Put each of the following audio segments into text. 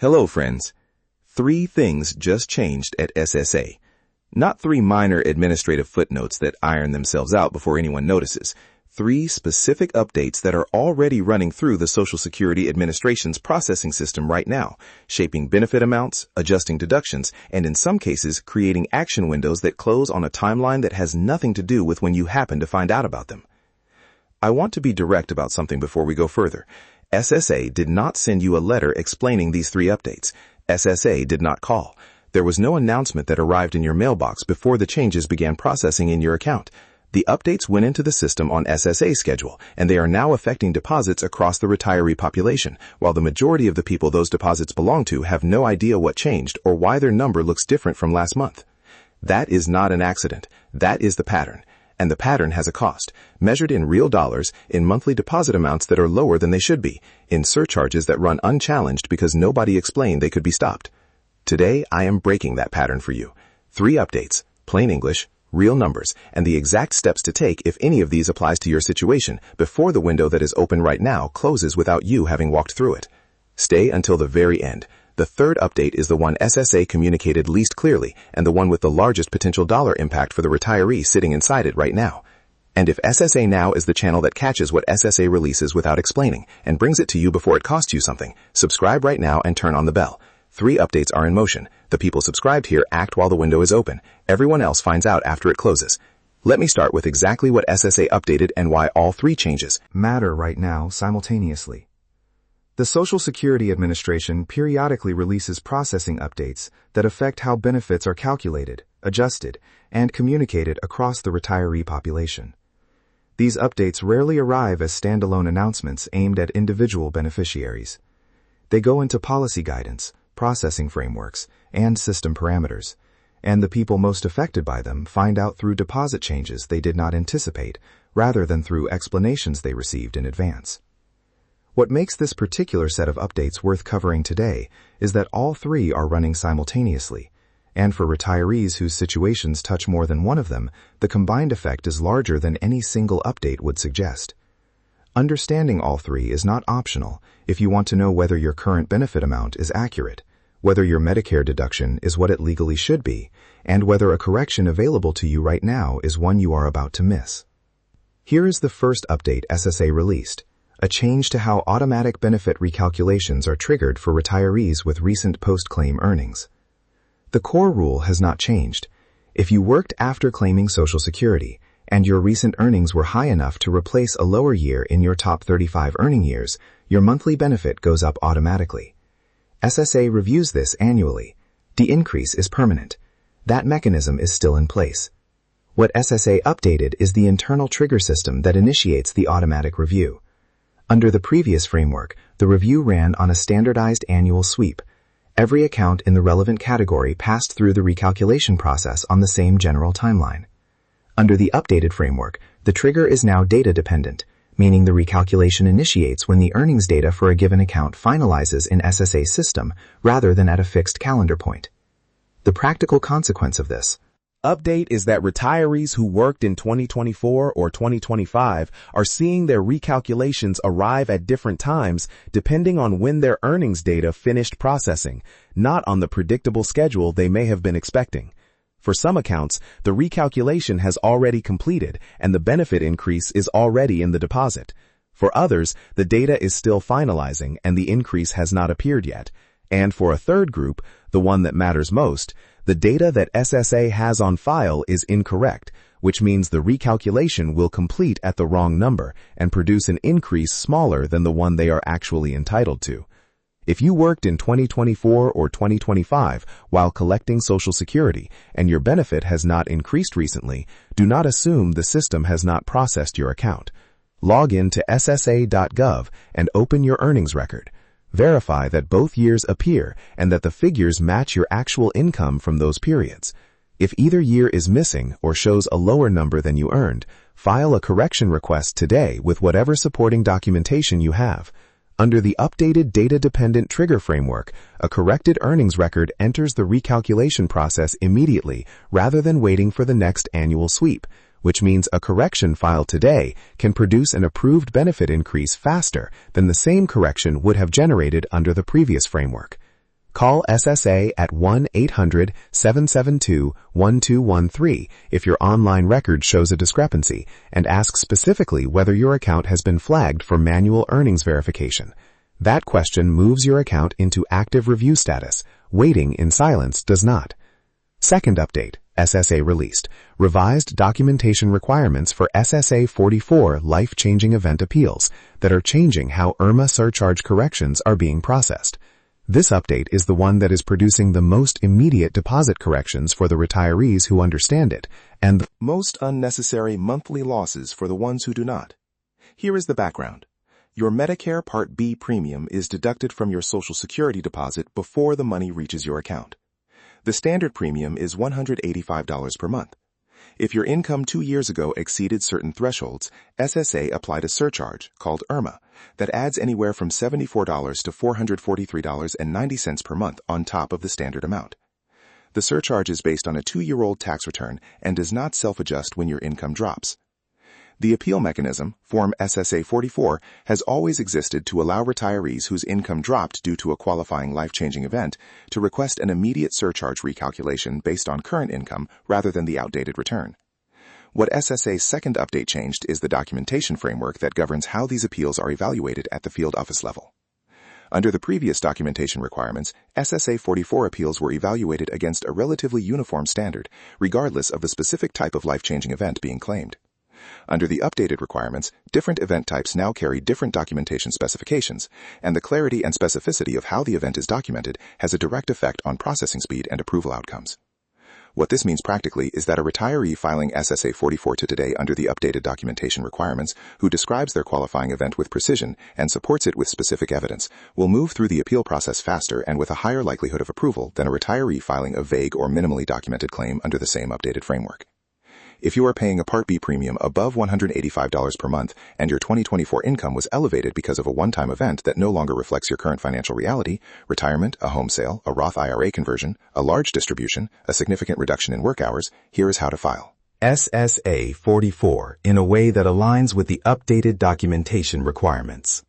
Hello, friends. 3 things just changed at SSA. Not 3 minor administrative footnotes that iron themselves out before anyone notices. 3 specific updates that are already running through the Social Security Administration's processing system right now, shaping benefit amounts, adjusting deductions, and in some cases, creating action windows that close on a timeline that has nothing to do with when you happen to find out about them. I want to be direct about something before we go further. SSA did not send you a letter explaining these 3 updates. SSA did not call. There was no announcement that arrived in your mailbox before the changes began processing in your account. The updates went into the system on SSA's schedule, and they are now affecting deposits across the retiree population, while the majority of the people those deposits belong to have no idea what changed or why their number looks different from last month. That is not an accident. That is the pattern. And the pattern has a cost, measured in real dollars, in monthly deposit amounts that are lower than they should be, in surcharges that run unchallenged because nobody explained they could be stopped. Today, I am breaking that pattern for you. 3 updates, plain English, real numbers, and the exact steps to take if any of these applies to your situation before the window that is open right now closes without you having walked through it. Stay until the very end. The 3rd update is the one SSA communicated least clearly and the one with the largest potential dollar impact for the retiree sitting inside it right now. And if SSA Now is the channel that catches what SSA releases without explaining and brings it to you before it costs you something, subscribe right now and turn on the bell. 3 updates are in motion. The people subscribed here act while the window is open. Everyone else finds out after it closes. Let me start with exactly what SSA updated and why all 3 changes matter right now simultaneously. The Social Security Administration periodically releases processing updates that affect how benefits are calculated, adjusted, and communicated across the retiree population. These updates rarely arrive as standalone announcements aimed at individual beneficiaries. They go into policy guidance, processing frameworks, and system parameters, and the people most affected by them find out through deposit changes they did not anticipate, rather than through explanations they received in advance. What makes this particular set of updates worth covering today is that all 3 are running simultaneously, and for retirees whose situations touch more than one of them, the combined effect is larger than any single update would suggest. Understanding all 3 is not optional if you want to know whether your current benefit amount is accurate, whether your Medicare deduction is what it legally should be, and whether a correction available to you right now is one you are about to miss. Here is the first update SSA released. A change to how automatic benefit recalculations are triggered for retirees with recent post-claim earnings. The core rule has not changed. If you worked after claiming Social Security, and your recent earnings were high enough to replace a lower year in your top 35 earning years, your monthly benefit goes up automatically. SSA reviews this annually. The increase is permanent. That mechanism is still in place. What SSA updated is the internal trigger system that initiates the automatic review. Under the previous framework, the review ran on a standardized annual sweep. Every account in the relevant category passed through the recalculation process on the same general timeline. Under the updated framework, the trigger is now data-dependent, meaning the recalculation initiates when the earnings data for a given account finalizes in SSA's system rather than at a fixed calendar point. The practical consequence of this update is that retirees who worked in 2024 or 2025 are seeing their recalculations arrive at different times depending on when their earnings data finished processing, not on the predictable schedule they may have been expecting. For some accounts, the recalculation has already completed and the benefit increase is already in the deposit. For others, the data is still finalizing and the increase has not appeared yet. And for a third group, the one that matters most, the data that SSA has on file is incorrect, which means the recalculation will complete at the wrong number and produce an increase smaller than the one they are actually entitled to. If you worked in 2024 or 2025 while collecting Social Security and your benefit has not increased recently, do not assume the system has not processed your account. Log in to ssa.gov and open your earnings record. Verify that both years appear and that the figures match your actual income from those periods. If either year is missing or shows a lower number than you earned, file a correction request today with whatever supporting documentation you have. Under the updated data-dependent trigger framework, a corrected earnings record enters the recalculation process immediately rather than waiting for the next annual sweep, which means a correction filed today can produce an approved benefit increase faster than the same correction would have generated under the previous framework. Call SSA at 1-800-772-1213 if your online record shows a discrepancy, and ask specifically whether your account has been flagged for manual earnings verification. That question moves your account into active review status. Waiting in silence does not. Second update, SSA released revised documentation requirements for SSA 44 life-changing event appeals that are changing how IRMA surcharge corrections are being processed. This update is the one that is producing the most immediate deposit corrections for the retirees who understand it, and the most unnecessary monthly losses for the ones who do not. Here is the background. Your Medicare Part B premium is deducted from your Social Security deposit before the money reaches your account. The standard premium is $185 per month. If your income 2 years ago exceeded certain thresholds, SSA applied a surcharge, called IRMA, that adds anywhere from $74 to $443.90 per month on top of the standard amount. The surcharge is based on a 2-year-old tax return and does not self-adjust when your income drops. The appeal mechanism, Form SSA 44, has always existed to allow retirees whose income dropped due to a qualifying life-changing event to request an immediate surcharge recalculation based on current income rather than the outdated return. What SSA's second update changed is the documentation framework that governs how these appeals are evaluated at the field office level. Under the previous documentation requirements, SSA 44 appeals were evaluated against a relatively uniform standard, regardless of the specific type of life-changing event being claimed. Under the updated requirements, different event types now carry different documentation specifications, and the clarity and specificity of how the event is documented has a direct effect on processing speed and approval outcomes. What this means practically is that a retiree filing SSA 44 to today under the updated documentation requirements, who describes their qualifying event with precision and supports it with specific evidence, will move through the appeal process faster and with a higher likelihood of approval than a retiree filing a vague or minimally documented claim under the same updated framework. If you are paying a Part B premium above $185 per month and your 2024 income was elevated because of a one-time event that no longer reflects your current financial reality, retirement, a home sale, a Roth IRA conversion, a large distribution, a significant reduction in work hours, here is how to file SSA 44 in a way that aligns with the updated documentation requirements.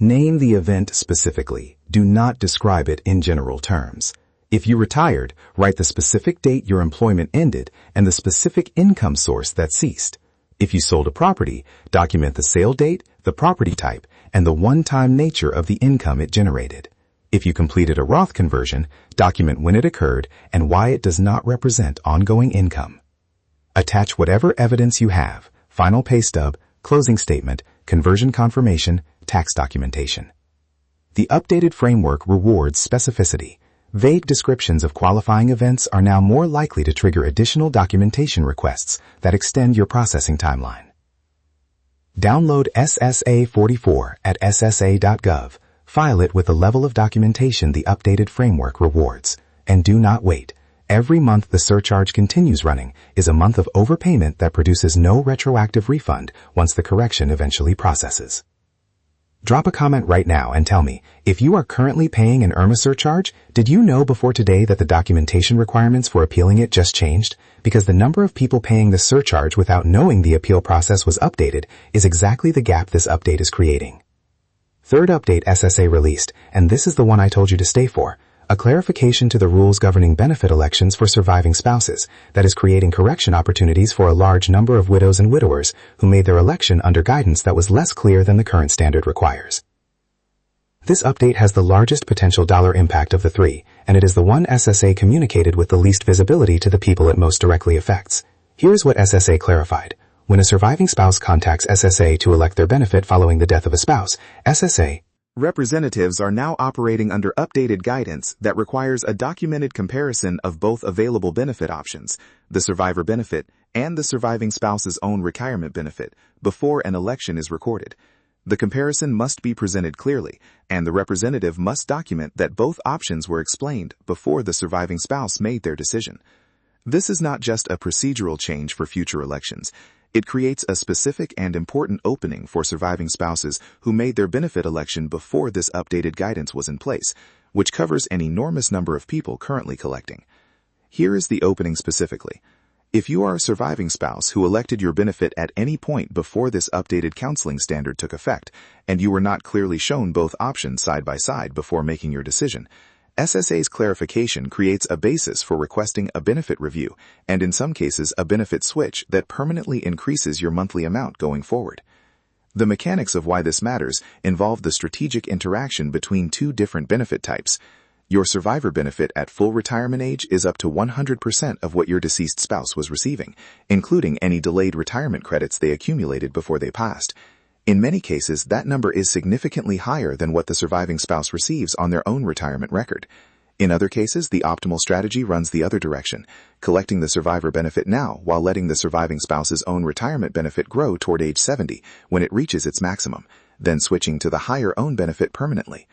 Name the event specifically. Do not describe it in general terms. If you retired, write the specific date your employment ended and the specific income source that ceased. If you sold a property, document the sale date, the property type, and the one-time nature of the income it generated. If you completed a Roth conversion, document when it occurred and why it does not represent ongoing income. Attach whatever evidence you have: final pay stub, closing statement, conversion confirmation, tax documentation. The updated framework rewards specificity. Vague descriptions of qualifying events are now more likely to trigger additional documentation requests that extend your processing timeline. Download SSA 44 at ssa.gov. File it with the level of documentation the updated framework rewards. And do not wait. Every month the surcharge continues running is a month of overpayment that produces no retroactive refund once the correction eventually processes. Drop a comment right now and tell me, if you are currently paying an IRMA surcharge, did you know before today that the documentation requirements for appealing it just changed? Because the number of people paying the surcharge without knowing the appeal process was updated is exactly the gap this update is creating. Third update SSA released, and this is the one I told you to stay for. A clarification to the rules governing benefit elections for surviving spouses that is creating correction opportunities for a large number of widows and widowers who made their election under guidance that was less clear than the current standard requires. This update has the largest potential dollar impact of the three, and it is the one SSA communicated with the least visibility to the people it most directly affects. Here is what SSA clarified. When a surviving spouse contacts SSA to elect their benefit following the death of a spouse, SSA representatives are now operating under updated guidance that requires a documented comparison of both available benefit options, the survivor benefit and the surviving spouse's own retirement benefit, before an election is recorded. The comparison must be presented clearly, and the representative must document that both options were explained before the surviving spouse made their decision. This is not just a procedural change for future elections. It creates a specific and important opening for surviving spouses who made their benefit election before this updated guidance was in place, which covers an enormous number of people currently collecting. Here is the opening specifically. If you are a surviving spouse who elected your benefit at any point before this updated counseling standard took effect, and you were not clearly shown both options side by side before making your decision, SSA's clarification creates a basis for requesting a benefit review, and in some cases a benefit switch that permanently increases your monthly amount going forward. The mechanics of why this matters involve the strategic interaction between two different benefit types. Your survivor benefit at full retirement age is up to 100% of what your deceased spouse was receiving, including any delayed retirement credits they accumulated before they passed. In many cases, that number is significantly higher than what the surviving spouse receives on their own retirement record. In other cases, the optimal strategy runs the other direction, collecting the survivor benefit now while letting the surviving spouse's own retirement benefit grow toward age 70 when it reaches its maximum, then switching to the higher own benefit permanently.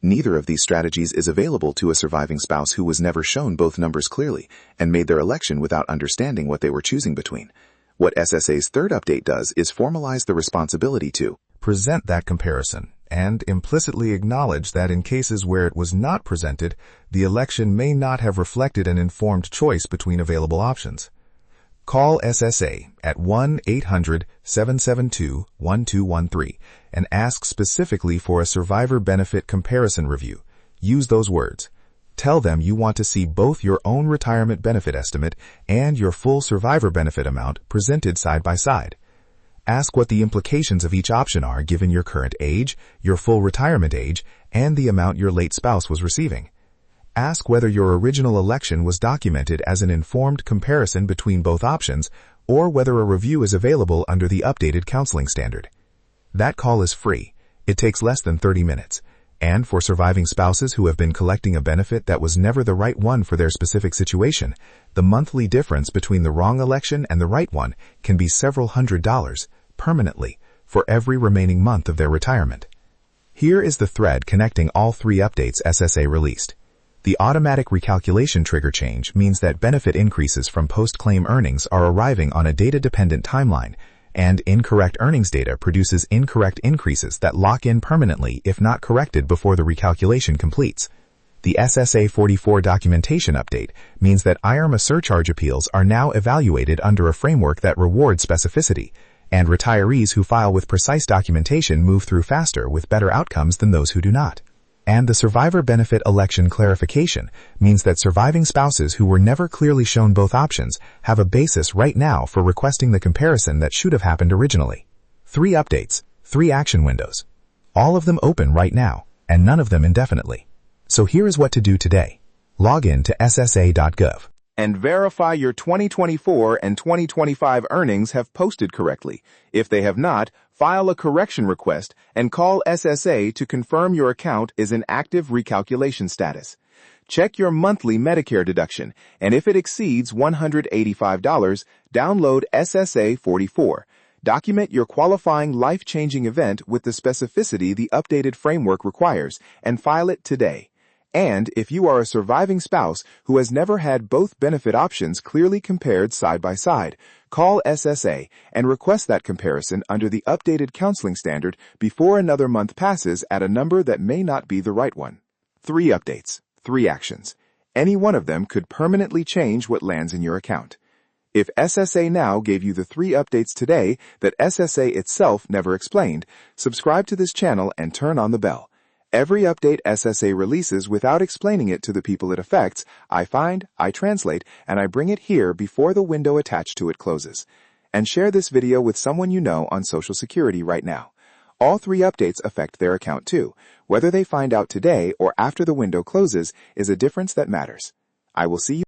Neither of these strategies is available to a surviving spouse who was never shown both numbers clearly and made their election without understanding what they were choosing between. What SSA's third update does is formalize the responsibility to present that comparison and implicitly acknowledge that in cases where it was not presented, the election may not have reflected an informed choice between available options. Call SSA at 1-800-772-1213 and ask specifically for a survivor benefit comparison review. Use those words. Tell them you want to see both your own retirement benefit estimate and your full survivor benefit amount presented side by side. Ask what the implications of each option are given your current age, your full retirement age, and the amount your late spouse was receiving. Ask whether your original election was documented as an informed comparison between both options or whether a review is available under the updated counseling standard. That call is free. It takes less than 30 minutes. And for surviving spouses who have been collecting a benefit that was never the right one for their specific situation, the monthly difference between the wrong election and the right one can be several $100s permanently for every remaining month of their retirement. Here is the thread connecting all three updates SSA released. The automatic recalculation trigger change means that benefit increases from post-claim earnings are arriving on a data-dependent timeline, and incorrect earnings data produces incorrect increases that lock in permanently if not corrected before the recalculation completes. The SSA 44 documentation update means that IRMA surcharge appeals are now evaluated under a framework that rewards specificity, and retirees who file with precise documentation move through faster with better outcomes than those who do not. And the survivor benefit election clarification means that surviving spouses who were never clearly shown both options have a basis right now for requesting the comparison that should have happened originally. 3 updates, 3 action windows. All of them open right now, and none of them indefinitely. So here is what to do today. Log in to ssa.gov. And verify your 2024 and 2025 earnings have posted correctly. If they have not, file a correction request and call SSA to confirm your account is in active recalculation status. Check your monthly Medicare deduction, and if it exceeds $185, download SSA 44. Document your qualifying life-changing event with the specificity the updated framework requires, and file it today. And if you are a surviving spouse who has never had both benefit options clearly compared side by side, call SSA and request that comparison under the updated counseling standard before another month passes at a number that may not be the right one. 3 updates, 3 actions. Any one of them could permanently change what lands in your account. If SSA Now gave you the 3 updates today that SSA itself never explained, subscribe to this channel and turn on the bell. Every update SSA releases without explaining it to the people it affects, I find, I translate, and I bring it here before the window attached to it closes. And share this video with someone you know on Social Security right now. All 3 updates affect their account too. Whether they find out today or after the window closes is a difference that matters. I will see you